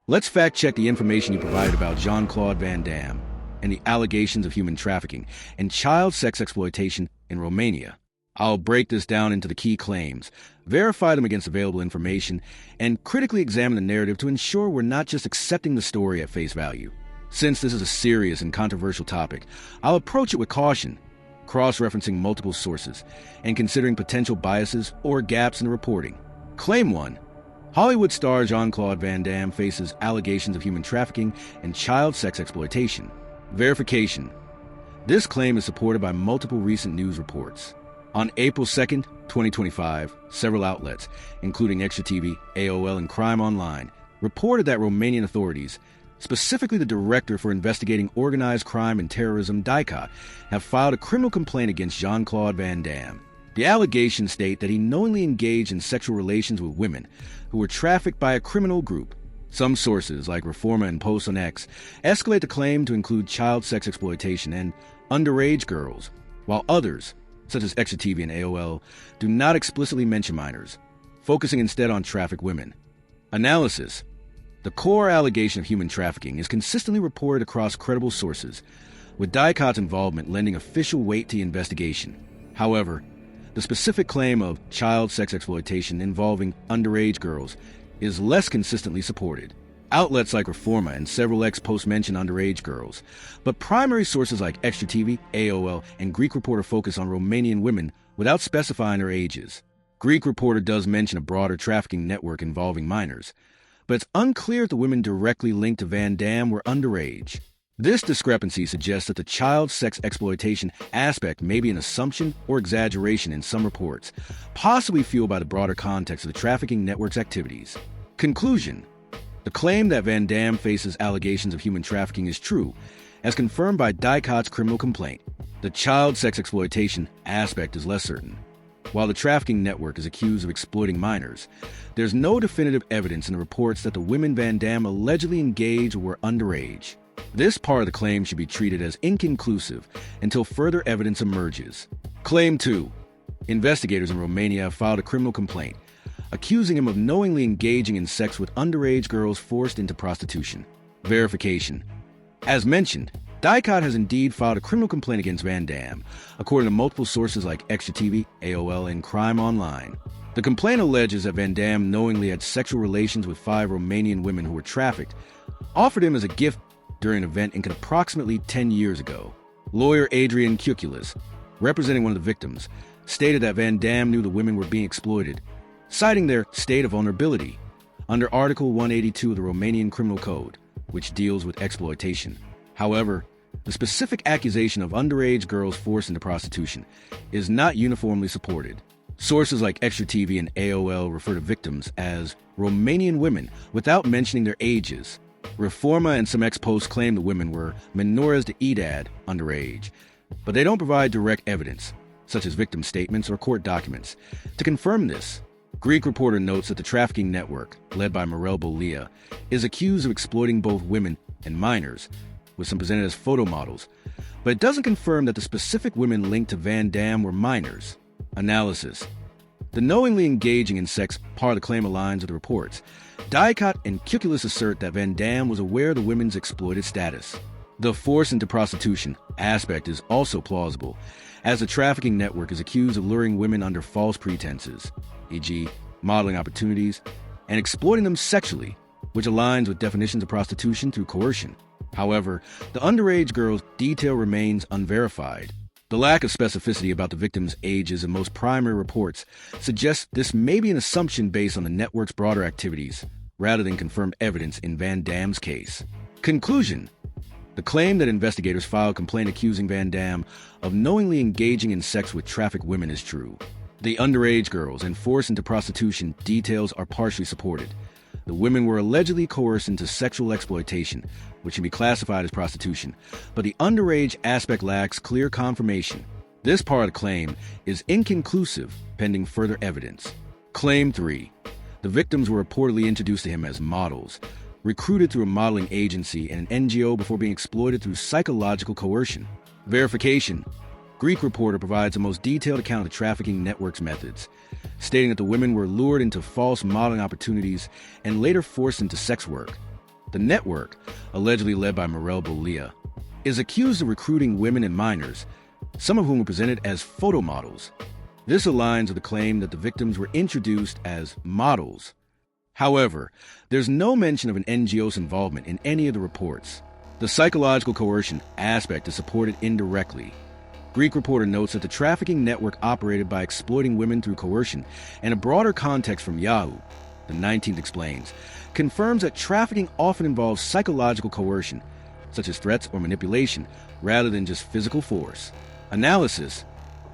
Let's fact-check the information you provided about Jean-Claude Van Damme and the allegations of human trafficking and child sex exploitation in Romania. I'll break this down into the key claims, verify them against available information, and critically examine the narrative to ensure we're not just accepting the story at face value. Since this is a serious and controversial topic, I'll approach it with caution, cross-referencing multiple sources, and considering potential biases or gaps in the reporting. Claim 1. Hollywood star Jean-Claude Van Damme faces allegations of human trafficking and child sex exploitation. Verification. This claim is supported by multiple recent news reports. On April 2nd, 2025, several outlets, including Extra TV, AOL, and Crime Online, reported that Romanian authorities, specifically the Director for Investigating Organized Crime and Terrorism, DYSLEXIA, have filed a criminal complaint against Jean-Claude Van Damme. The allegations state that he knowingly engaged in sexual relations with women who were trafficked by a criminal group. Some sources, like Reforma and Post on X, escalate the claim to include child sex exploitation and underage girls, while others, such as Extra TV and AOL, do not explicitly mention minors, focusing instead on trafficked women. Analysis. The core allegation of human trafficking is consistently reported across credible sources, with DYSLEXIA's involvement lending official weight to the investigation. However, the specific claim of child sex exploitation involving underage girls is less consistently supported. Outlets like Reforma and several ex-posts mention underage girls, but primary sources like Extra TV, AOL, and Greek Reporter focus on Romanian women without specifying their ages. Greek Reporter does mention a broader trafficking network involving minors, but it's unclear if the women directly linked to Van Damme were underage. This discrepancy suggests that the child sex exploitation aspect may be an assumption or exaggeration in some reports, possibly fueled by the broader context of the trafficking network's activities. Conclusion. The claim that Van Damme faces allegations of human trafficking is true, as confirmed by DYSLEXIA's criminal complaint. The child sex exploitation aspect is less certain. While the trafficking network is accused of exploiting minors, there's no definitive evidence in the reports that the women Van Damme allegedly engaged were underage. This part of the claim should be treated as inconclusive until further evidence emerges. Claim 2. Investigators in Romania have filed a criminal complaint, accusing him of knowingly engaging in sex with underage girls forced into prostitution. Verification. As mentioned, DYSLEXIA has indeed filed a criminal complaint against Van Damme, according to multiple sources like Extra TV, AOL, and Crime Online. The complaint alleges that Van Damme knowingly had sexual relations with 5 Romanian women who were trafficked, offered him as a gift during an event in approximately 10 years ago. Lawyer Adrian Cuculis, representing one of the victims, stated that Van Damme knew the women were being exploited, citing their state of vulnerability under Article 182 of the Romanian Criminal Code, which deals with exploitation. However, the specific accusation of underage girls forced into prostitution is not uniformly supported. Sources like Extra TV and AOL refer to victims as Romanian women without mentioning their ages. Reforma and some ex-posts claim the women were menores de edad, underage, but they don't provide direct evidence, such as victim statements or court documents, to confirm this. Greek Reporter notes that the trafficking network, led by Mirel Bolia, is accused of exploiting both women and minors, with some presented as photo models, but it doesn't confirm that the specific women linked to Van Damme were minors. Analysis. The knowingly engaging in sex part of the claim aligns with the reports. DYSLEXIA and Cuculis assert that Van Damme was aware of the women's exploited status. The force into prostitution aspect is also plausible, as the trafficking network is accused of luring women under false pretenses, e.g., modeling opportunities, and exploiting them sexually, which aligns with definitions of prostitution through coercion. However, the underage girl's detail remains unverified. The lack of specificity about the victims' ages in most primary reports suggests this may be an assumption based on the network's broader activities, rather than confirmed evidence in Van Damme's case. Conclusion. The claim that investigators filed a complaint accusing Van Damme of knowingly engaging in sex with trafficked women is true. The underage girls and forced into prostitution details are partially supported. The women were allegedly coerced into sexual exploitation, which can be classified as prostitution, but the underage aspect lacks clear confirmation. This part of the claim is inconclusive, pending further evidence. Claim 3. The victims were reportedly introduced to him as models, recruited through a modeling agency and an NGO before being exploited through psychological coercion. Verification. Greek Reporter provides the most detailed account of the trafficking network's methods, stating that the women were lured into false modeling opportunities and later forced into sex work. The network, allegedly led by Morel Bolia, is accused of recruiting women and minors, some of whom were presented as photo models. This aligns with the claim that the victims were introduced as models. However, there's no mention of an NGO's involvement in any of the reports. The psychological coercion aspect is supported indirectly. Greek reporter notes that the trafficking network operated by exploiting women through coercion, and a broader context from Yahoo, the 19th explains, confirms that trafficking often involves psychological coercion, such as threats or manipulation, rather than just physical force. Analysis.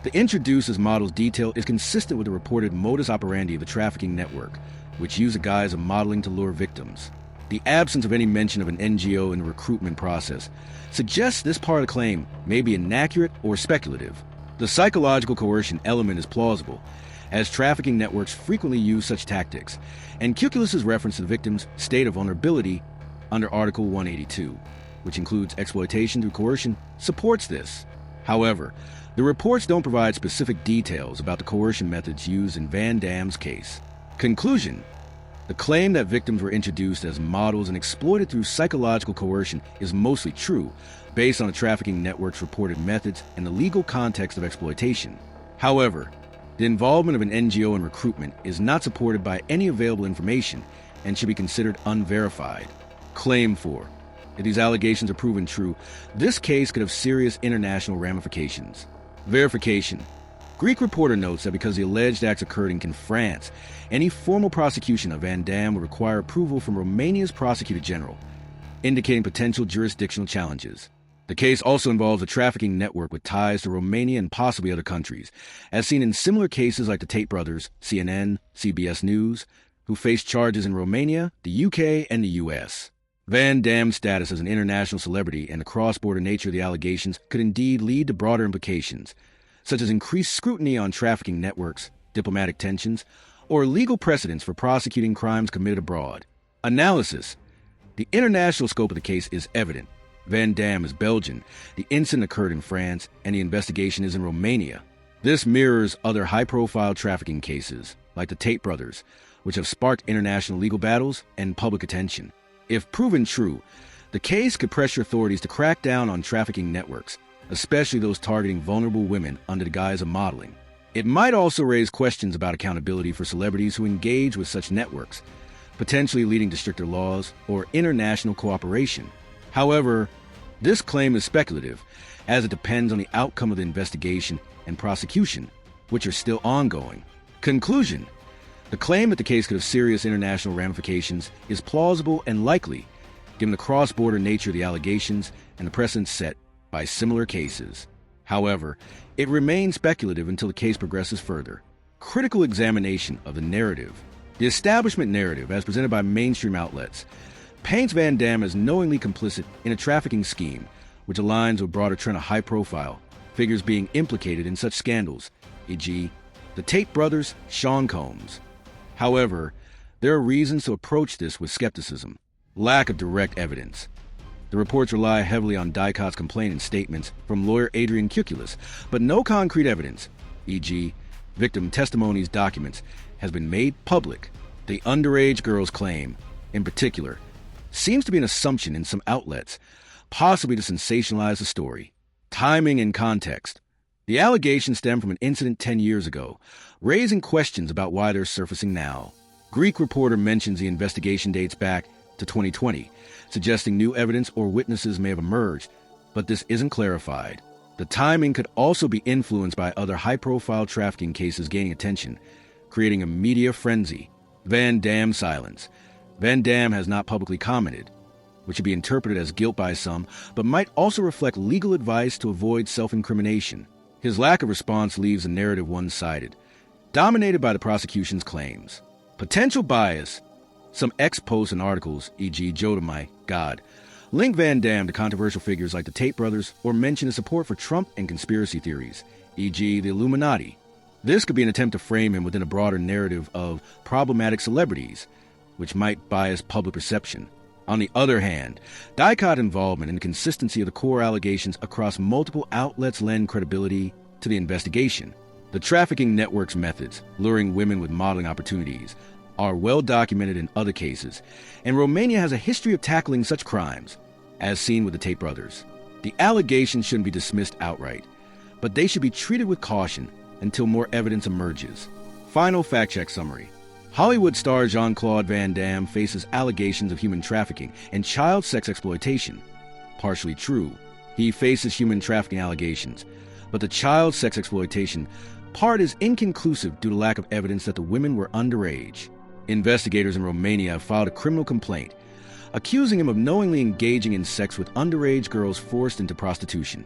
The introduced as models detail is consistent with the reported modus operandi of the trafficking network, which use a guise of modeling to lure victims. The absence of any mention of an NGO in the recruitment process suggests this part of the claim may be inaccurate or speculative. The psychological coercion element is plausible, as trafficking networks frequently use such tactics, and Cuculus's reference to the victim's state of vulnerability under Article 182, which includes exploitation through coercion, supports this. However, the reports don't provide specific details about the coercion methods used in Van Damme's case. Conclusion. The claim that victims were introduced as models and exploited through psychological coercion is mostly true, based on the trafficking network's reported methods and the legal context of exploitation. However, the involvement of an NGO in recruitment is not supported by any available information and should be considered unverified. Claim 4. If these allegations are proven true, this case could have serious international ramifications. Verification. Greek reporter notes that because the alleged acts occurred in France, any formal prosecution of Van Damme would require approval from Romania's prosecutor general, indicating potential jurisdictional challenges. The case also involves a trafficking network with ties to Romania and possibly other countries, as seen in similar cases like the Tate brothers, CNN, CBS News, who faced charges in Romania, the UK, and the US. Van Damme's status as an international celebrity and the cross-border nature of the allegations could indeed lead to broader implications, such as increased scrutiny on trafficking networks, diplomatic tensions, or legal precedents for prosecuting crimes committed abroad. Analysis. The international scope of the case is evident. Van Damme is Belgian, the incident occurred in France, and the investigation is in Romania. This mirrors other high-profile trafficking cases, like the Tate brothers, which have sparked international legal battles and public attention. If proven true, the case could pressure authorities to crack down on trafficking networks, especially those targeting vulnerable women under the guise of modeling. It might also raise questions about accountability for celebrities who engage with such networks, potentially leading to stricter laws or international cooperation. However, this claim is speculative, as it depends on the outcome of the investigation and prosecution, which are still ongoing. Conclusion. The claim that the case could have serious international ramifications is plausible and likely, given the cross-border nature of the allegations and the precedents set by similar cases. However, it remains speculative until the case progresses further. Critical examination of the narrative. The establishment narrative, as presented by mainstream outlets, paints Van Damme as knowingly complicit in a trafficking scheme, which aligns with a broader trend of high-profile figures being implicated in such scandals, e.g., the Tate brothers, Sean Combs. However, there are reasons to approach this with skepticism. Lack of direct evidence. The reports rely heavily on Dicot's complaint and statements from lawyer Adrian Cuculus, but no concrete evidence, e.g., victim testimonies documents, has been made public. The underage girl's claim, in particular, seems to be an assumption in some outlets, possibly to sensationalize the story. Timing and context. The allegations stem from an incident 10 years ago, raising questions about why they're surfacing now. Greek reporter mentions the investigation dates back to 2020, suggesting new evidence or witnesses may have emerged, but this isn't clarified. The timing could also be influenced by other high-profile trafficking cases gaining attention, creating a media frenzy. Van Damme silence. Van Damme has not publicly commented, which should be interpreted as guilt by some, but might also reflect legal advice to avoid self-incrimination. His lack of response leaves the narrative one-sided, dominated by the prosecution's claims. Potential bias. Some ex-posts and articles, e.g. Joe to my God, link Van Damme to controversial figures like the Tate brothers or mention his support for Trump and conspiracy theories, e.g. the Illuminati. This could be an attempt to frame him within a broader narrative of problematic celebrities, which might bias public perception. On the other hand, Dicot involvement and the consistency of the core allegations across multiple outlets lend credibility to the investigation. The trafficking network's methods, luring women with modeling opportunities, are well documented in other cases, and Romania has a history of tackling such crimes, as seen with the Tate brothers. The allegations shouldn't be dismissed outright, but they should be treated with caution until more evidence emerges. Final fact-check summary. Hollywood star Jean-Claude Van Damme faces allegations of human trafficking and child sex exploitation. Partially true. He faces human trafficking allegations, but the child sex exploitation part is inconclusive due to lack of evidence that the women were underage. Investigators in Romania have filed a criminal complaint, accusing him of knowingly engaging in sex with underage girls forced into prostitution.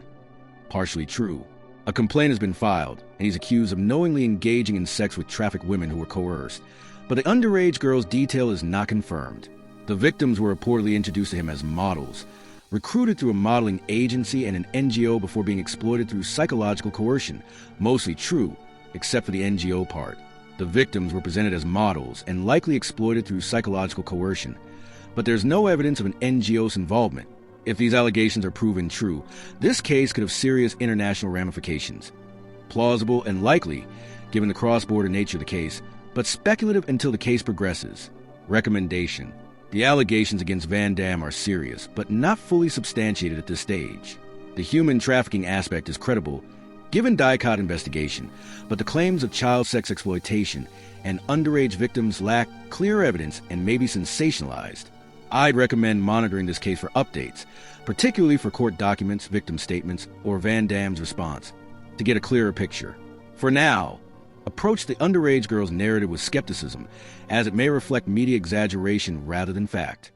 Partially true. A complaint has been filed, and he's accused of knowingly engaging in sex with trafficked women who were coerced, but the underage girl's detail is not confirmed. The victims were reportedly introduced to him as models, recruited through a modeling agency and an NGO before being exploited through psychological coercion. Mostly true, except for the NGO part. The victims were presented as models and likely exploited through psychological coercion, but there's no evidence of an NGO's involvement. If these allegations are proven true, this case could have serious international ramifications. Plausible and likely, given the cross-border nature of the case, but speculative until the case progresses. Recommendation. The allegations against Van Damme are serious, but not fully substantiated at this stage. The human trafficking aspect is credible, given DICOT investigation, but the claims of child sex exploitation and underage victims lack clear evidence and may be sensationalized. I'd recommend monitoring this case for updates, particularly for court documents, victim statements, or Van Damme's response, to get a clearer picture. For now, approach the underage girl's narrative with skepticism, as it may reflect media exaggeration rather than fact.